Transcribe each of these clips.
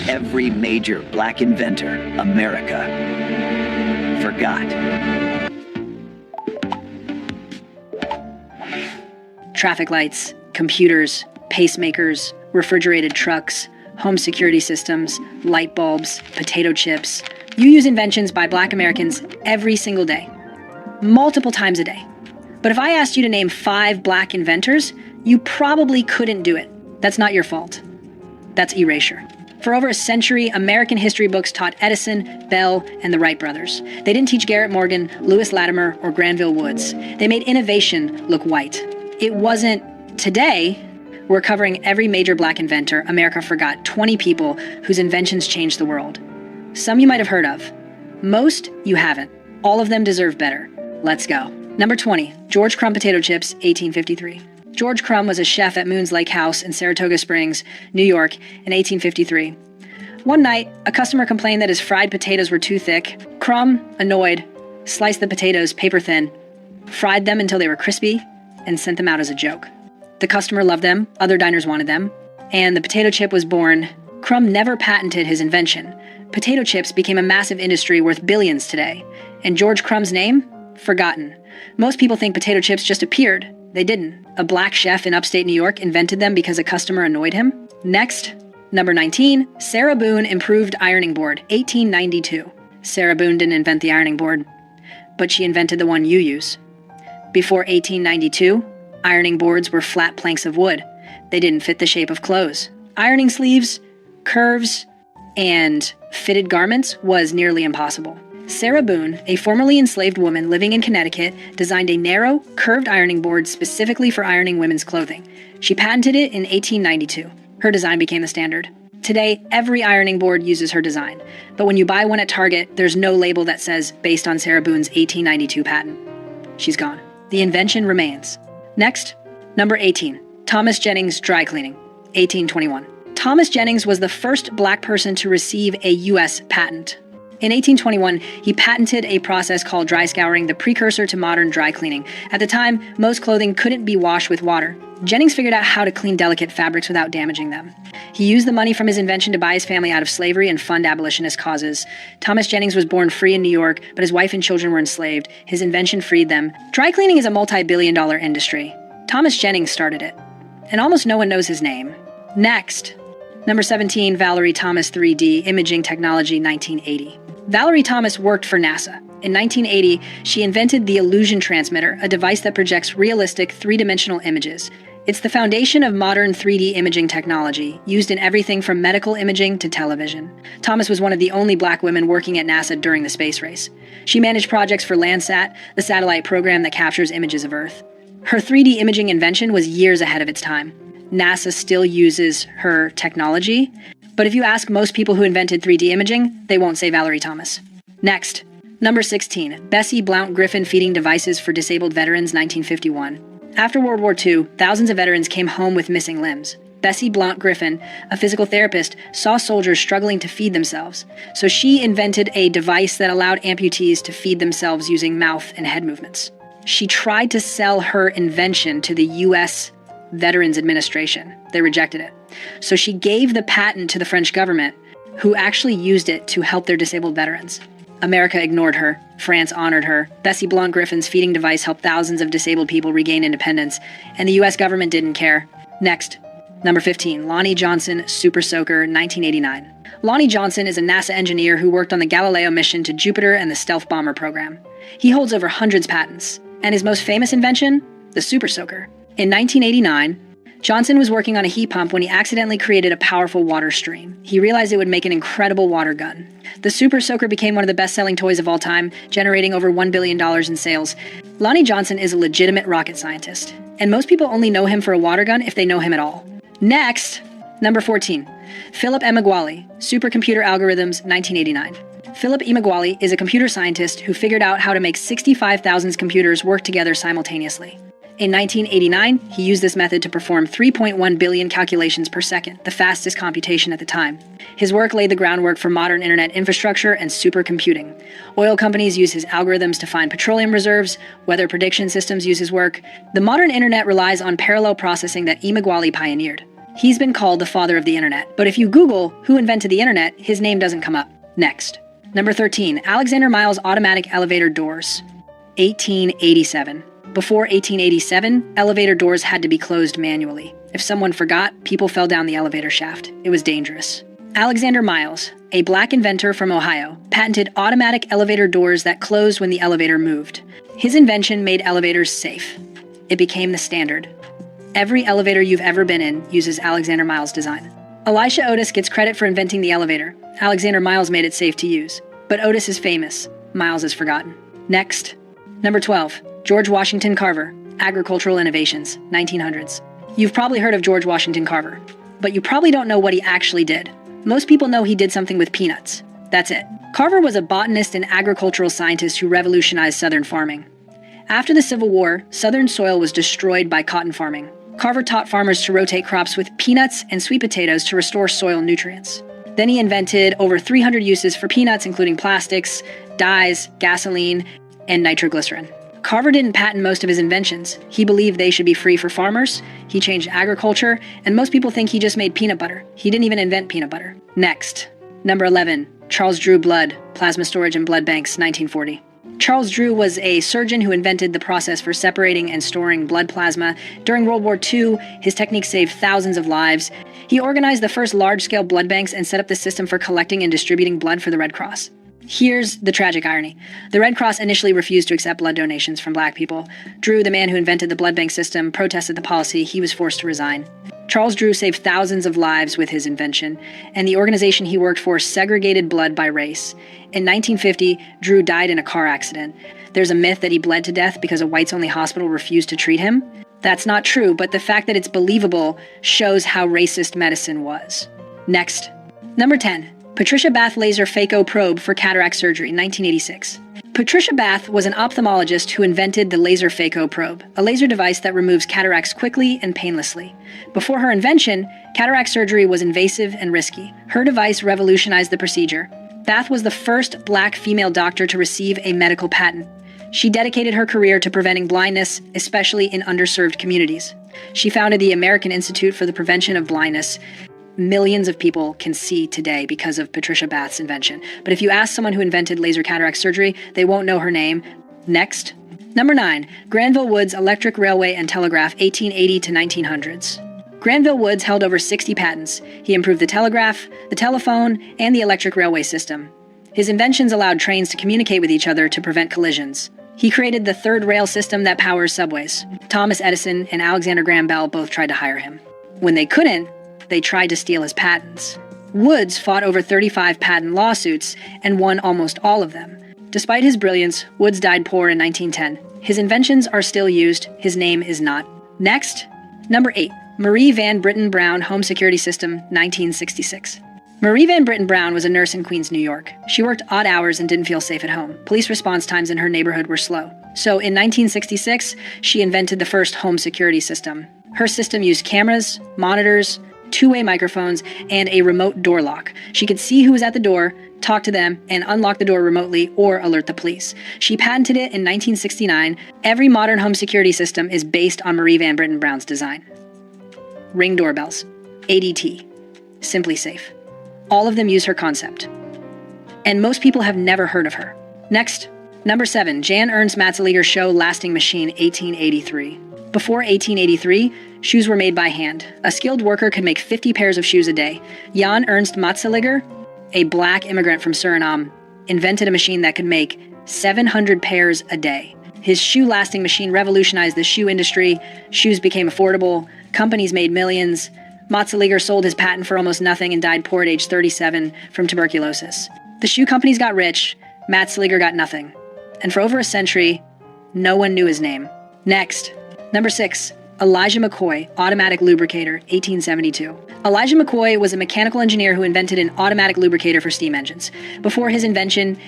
every major black inventor America forgot. Traffic lights, computers, pacemakers, refrigerated trucks, home security systems, light bulbs, potato chips. You use inventions by black Americans every single day, multiple times a day. But if I asked you to name 5 black inventors, you probably couldn't do it. That's not your fault. That's erasure. For over a century, American history books taught Edison, Bell, and the Wright brothers. They didn't teach Garrett Morgan, Lewis Latimer, or Granville Woods. They made innovation look white. It wasn't today. We're covering every major black inventor America forgot, 20 people whose inventions changed the world. Some you might have heard of. Most you haven't. All of them deserve better. Let's go. Number 20, George Crumb potato chips, 1853. George Crumb was a chef at Moon's Lake House in Saratoga Springs, New York, in 1853. One night, a customer complained that his fried potatoes were too thick. Crumb, annoyed, sliced the potatoes paper thin, fried them until they were crispy, and sent them out as a joke. The customer loved them, other diners wanted them, and the potato chip was born. Crumb never patented his invention. Potato chips became a massive industry worth billions today, and George Crumb's name? Forgotten. Most people think potato chips just appeared. They didn't. A black chef in upstate New York invented them because a customer annoyed him. Next, number 19, Sarah Boone improved ironing board, 1892. Sarah Boone didn't invent the ironing board, but she invented the one you use. Before 1892, ironing boards were flat planks of wood. They didn't fit the shape of clothes. Ironing sleeves, curves, and fitted garments was nearly impossible. Sarah Boone, a formerly enslaved woman living in Connecticut, designed a narrow, curved ironing board specifically for ironing women's clothing. She patented it in 1892. Her design became the standard. Today, every ironing board uses her design, but when you buy one at Target, there's no label that says based on Sarah Boone's 1892 patent. She's gone. The invention remains. Next, number 18, Thomas Jennings dry cleaning, 1821. Thomas Jennings was the first black person to receive a U.S. patent. In 1821, he patented a process called dry scouring, the precursor to modern dry cleaning. At the time, most clothing couldn't be washed with water. Jennings figured out how to clean delicate fabrics without damaging them. He used the money from his invention to buy his family out of slavery and fund abolitionist causes. Thomas Jennings was born free in New York, but his wife and children were enslaved. His invention freed them. Dry cleaning is a multi-billion-dollar industry. Thomas Jennings started it, and almost no one knows his name. Next, number 17, Valerie Thomas 3D imaging technology, 1980. Valerie Thomas worked for NASA. In 1980, she invented the illusion transmitter, a device that projects realistic three-dimensional images. It's the foundation of modern 3D imaging technology, used in everything from medical imaging to television. Thomas was one of the only black women working at NASA during the space race. She managed projects for Landsat, the satellite program that captures images of Earth. Her 3D imaging invention was years ahead of its time. NASA still uses her technology, but if you ask most people who invented 3D imaging, they won't say Valerie Thomas. Next, number 16, Bessie Blount Griffin feeding devices for disabled veterans, 1951. After World War II, thousands of veterans came home with missing limbs. Bessie Blount Griffin, a physical therapist, saw soldiers struggling to feed themselves, so she invented a device that allowed amputees to feed themselves using mouth and head movements. She tried to sell her invention to the U.S. Veterans Administration. They rejected it. So she gave the patent to the French government, who actually used it to help their disabled veterans. America ignored her. France honored her. Bessie Blount Griffin's feeding device helped thousands of disabled people regain independence, and the U.S. government didn't care. Next, number 15, Lonnie Johnson Super Soaker, 1989. Lonnie Johnson is a NASA engineer who worked on the Galileo mission to Jupiter and the Stealth Bomber program. He holds over hundreds of patents, and his most famous invention, the Super Soaker. In 1989, Johnson was working on a heat pump when he accidentally created a powerful water stream. He realized it would make an incredible water gun. The Super Soaker became one of the best-selling toys of all time, generating over $1 billion in sales. Lonnie Johnson is a legitimate rocket scientist, and most people only know him for a water gun if they know him at all. Next, number 14, Philip Emeagwali, Supercomputer Algorithms, 1989. Philip Emeagwali is a computer scientist who figured out how to make 65,000 computers work together simultaneously. In 1989, he used this method to perform 3.1 billion calculations per second, the fastest computation at the time. His work laid the groundwork for modern internet infrastructure and supercomputing. Oil companies use his algorithms to find petroleum reserves, weather prediction systems use his work. The modern internet relies on parallel processing that Emeagwali pioneered. He's been called the father of the internet. But if you Google who invented the internet, his name doesn't come up. Next. Number 13, Alexander Miles automatic elevator doors. 1887. Before 1887, elevator doors had to be closed manually. If someone forgot, people fell down the elevator shaft. It was dangerous. Alexander Miles, a black inventor from Ohio, patented automatic elevator doors that closed when the elevator moved. His invention made elevators safe. It became the standard. Every elevator you've ever been in uses Alexander Miles' design. Elisha Otis gets credit for inventing the elevator. Alexander Miles made it safe to use. But Otis is famous. Miles is forgotten. Next. Number 12. George Washington Carver. Agricultural Innovations, 1900s. You've probably heard of George Washington Carver, but you probably don't know what he actually did. Most people know he did something with peanuts. That's it. Carver was a botanist and agricultural scientist who revolutionized Southern farming. After the Civil War, Southern soil was destroyed by cotton farming. Carver taught farmers to rotate crops with peanuts and sweet potatoes to restore soil nutrients. Then he invented over 300 uses for peanuts, including plastics, dyes, gasoline, and nitroglycerin. Carver didn't patent most of his inventions. He believed they should be free for farmers. He changed agriculture, and most people think he just made peanut butter. He didn't even invent peanut butter. Next. Number 11. Charles Drew blood, plasma storage and blood banks, 1940. Charles Drew was a surgeon who invented the process for separating and storing blood plasma. During World War II, his technique saved thousands of lives. He organized the first large-scale blood banks and set up the system for collecting and distributing blood for the Red Cross. Here's the tragic irony. The Red Cross initially refused to accept blood donations from black people. Drew, the man who invented the blood bank system, protested the policy. He was forced to resign. Charles Drew saved thousands of lives with his invention, and the organization he worked for segregated blood by race. In 1950, Drew died in a car accident. There's a myth that he bled to death because a whites-only hospital refused to treat him. That's not true, but the fact that it's believable shows how racist medicine was. Next. Number 10. Patricia Bath laser phaco probe for cataract surgery, 1986. Patricia Bath was an ophthalmologist who invented the laser phaco probe, a laser device that removes cataracts quickly and painlessly. Before her invention, cataract surgery was invasive and risky. Her device revolutionized the procedure. Bath was the first black female doctor to receive a medical patent. She dedicated her career to preventing blindness, especially in underserved communities. She founded the American Institute for the Prevention of Blindness. Millions of people can see today because of Patricia Bath's invention. But if you ask someone who invented laser cataract surgery, they won't know her name. Next. Number 9. Granville Woods Electric Railway and Telegraph, 1880 to 1900s. Granville Woods held over 60 patents. He improved the telegraph, the telephone, and the electric railway system. His inventions allowed trains to communicate with each other to prevent collisions. He created the third rail system that powers subways. Thomas Edison and Alexander Graham Bell both tried to hire him. When they couldn't, they tried to steal his patents. Woods fought over 35 patent lawsuits and won almost all of them. Despite his brilliance, Woods died poor in 1910. His inventions are still used, his name is not. Next. Number 8. Marie Van Britten Brown Home Security System, 1966. Marie Van Britten Brown was a nurse in Queens, New York. She worked odd hours and didn't feel safe at home. Police response times in her neighborhood were slow. So in 1966, she invented the first home security system. Her system used cameras, monitors, two-way microphones, and a remote door lock. She could see who was at the door, talk to them, and unlock the door remotely or alert the police. She patented it in 1969. Every modern home security system is based on Marie Van Britten Brown's design. Ring doorbells, ADT, Simply Safe. All of them use her concept. And most people have never heard of her. Next. Number 7. Jan Ernst Matzeliger Show Lasting Machine, 1883. Before 1883, shoes were made by hand. A skilled worker could make 50 pairs of shoes a day. Jan Ernst Matzeliger, a black immigrant from Suriname, invented a machine that could make 700 pairs a day. His shoe-lasting machine revolutionized the shoe industry. Shoes became affordable. Companies made millions. Matzeliger sold his patent for almost nothing and died poor at age 37 from tuberculosis. The shoe companies got rich. Matzeliger got nothing. And for over a century, no one knew his name. Next. Number 6. Elijah McCoy, automatic lubricator, 1872. Elijah McCoy was a mechanical engineer who invented an automatic lubricator for steam engines. Before his invention,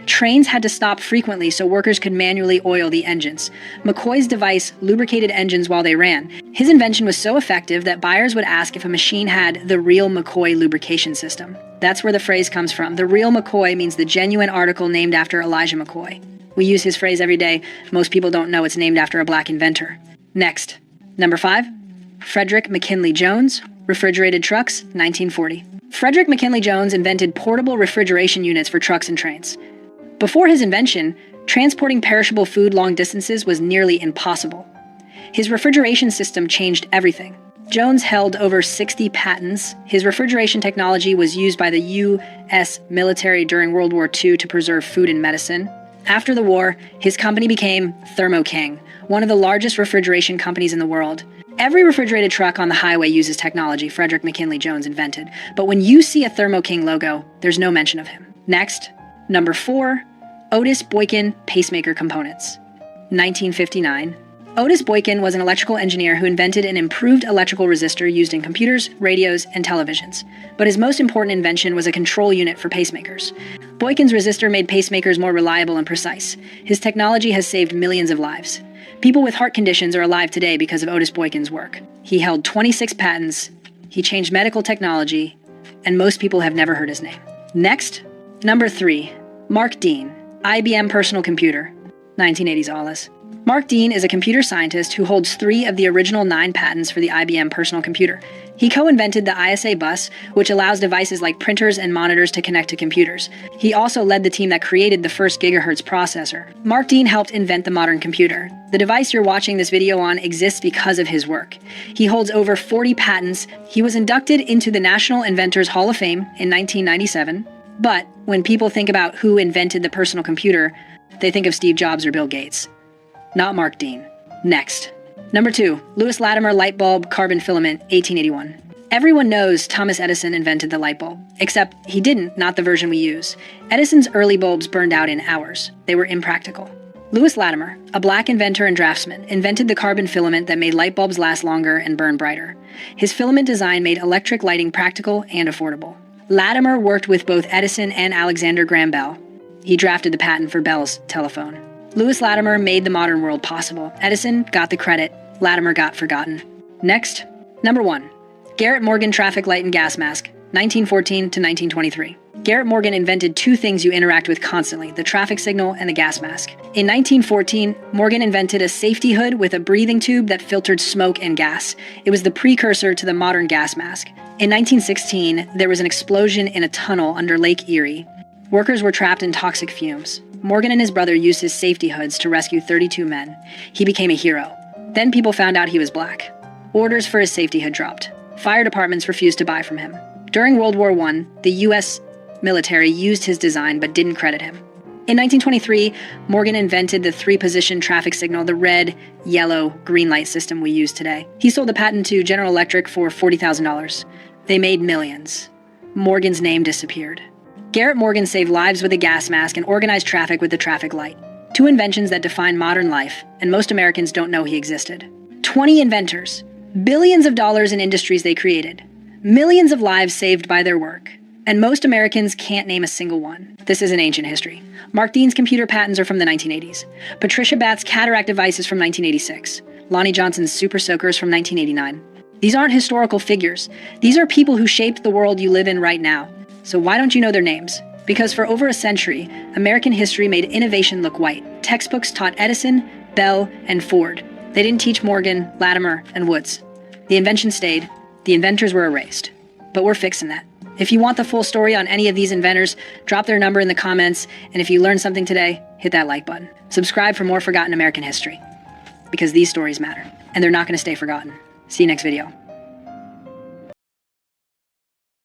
trains had to stop frequently so workers could manually oil the engines. McCoy's device lubricated engines while they ran. His invention was so effective that buyers would ask if a machine had the real McCoy lubrication system. That's where the phrase comes from. The real McCoy means the genuine article named after Elijah McCoy. We use his phrase every day. Most people don't know it's named after a black inventor. Next. Number 5. Frederick McKinley Jones, Refrigerated trucks, 1940. Frederick McKinley Jones invented portable refrigeration units for trucks and trains. Before his invention, transporting perishable food long distances was nearly impossible. His refrigeration system changed everything. Jones held over 60 patents. His refrigeration technology was used by the U.S. military during World War II to preserve food and medicine. After the war, his company became Thermo King, one of the largest refrigeration companies in the world. Every refrigerated truck on the highway uses technology Frederick McKinley Jones invented, but when you see a Thermo King logo, there's no mention of him. Next, number 4, Otis Boykin pacemaker components. 1959. Otis Boykin was an electrical engineer who invented an improved electrical resistor used in computers, radios, and televisions. But his most important invention was a control unit for pacemakers. Boykin's resistor made pacemakers more reliable and precise. His technology has saved millions of lives. People with heart conditions are alive today because of Otis Boykin's work. He held 26 patents, he changed medical technology, and most people have never heard his name. Next, number 3, Mark Dean, IBM personal computer, 1980s Alice. Mark Dean is a computer scientist who holds 3 of the original 9 patents for the IBM personal computer. He co-invented the ISA bus, which allows devices like printers and monitors to connect to computers. He also led the team that created the first gigahertz processor. Mark Dean helped invent the modern computer. The device you're watching this video on exists because of his work. He holds over 40 patents. He was inducted into the National Inventors Hall of Fame in 1997. But when people think about who invented the personal computer, they think of Steve Jobs or Bill Gates. Not Mark Dean. Next. Number 2, Lewis Latimer light bulb carbon filament, 1881. Everyone knows Thomas Edison invented the light bulb, except he didn't, not the version we use. Edison's early bulbs burned out in hours. They were impractical. Lewis Latimer, a black inventor and draftsman, invented the carbon filament that made light bulbs last longer and burn brighter. His filament design made electric lighting practical and affordable. Latimer worked with both Edison and Alexander Graham Bell. He drafted the patent for Bell's telephone. Lewis Latimer made the modern world possible. Edison got the credit. Latimer got forgotten. Next, number 1, Garrett Morgan traffic light and gas mask, 1914 to 1923. Garrett Morgan invented 2 things you interact with constantly, the traffic signal and the gas mask. In 1914, Morgan invented a safety hood with a breathing tube that filtered smoke and gas. It was the precursor to the modern gas mask. In 1916, there was an explosion in a tunnel under Lake Erie. Workers were trapped in toxic fumes. Morgan and his brother used his safety hoods to rescue 32 men. He became a hero. Then people found out he was black. Orders for his safety hood dropped. Fire departments refused to buy from him. During World War I, the U.S. military used his design but didn't credit him. In 1923, Morgan invented the 3-position traffic signal, the red, yellow, green light system we use today. He sold the patent to General Electric for $40,000. They made millions. Morgan's name disappeared. Garrett Morgan saved lives with a gas mask and organized traffic with the traffic light. 2 inventions that define modern life, and most Americans don't know he existed. 20 inventors, billions of dollars in industries they created, millions of lives saved by their work, and most Americans can't name a single one. This is an ancient history. Mark Dean's computer patents are from the 1980s. Patricia Bath's cataract device is from 1986. Lonnie Johnson's super soakers from 1989. These aren't historical figures. These are people who shaped the world you live in right now. So why don't you know their names? Because for over a century, American history made innovation look white. Textbooks taught Edison, Bell, and Ford. They didn't teach Morgan, Latimer, and Woods. The invention stayed. The inventors were erased. But we're fixing that. If you want the full story on any of these inventors, drop their number in the comments, and if you learned something today, hit that like button. Subscribe for more forgotten American history. Because these stories matter, and they're not going to stay forgotten. See you next video.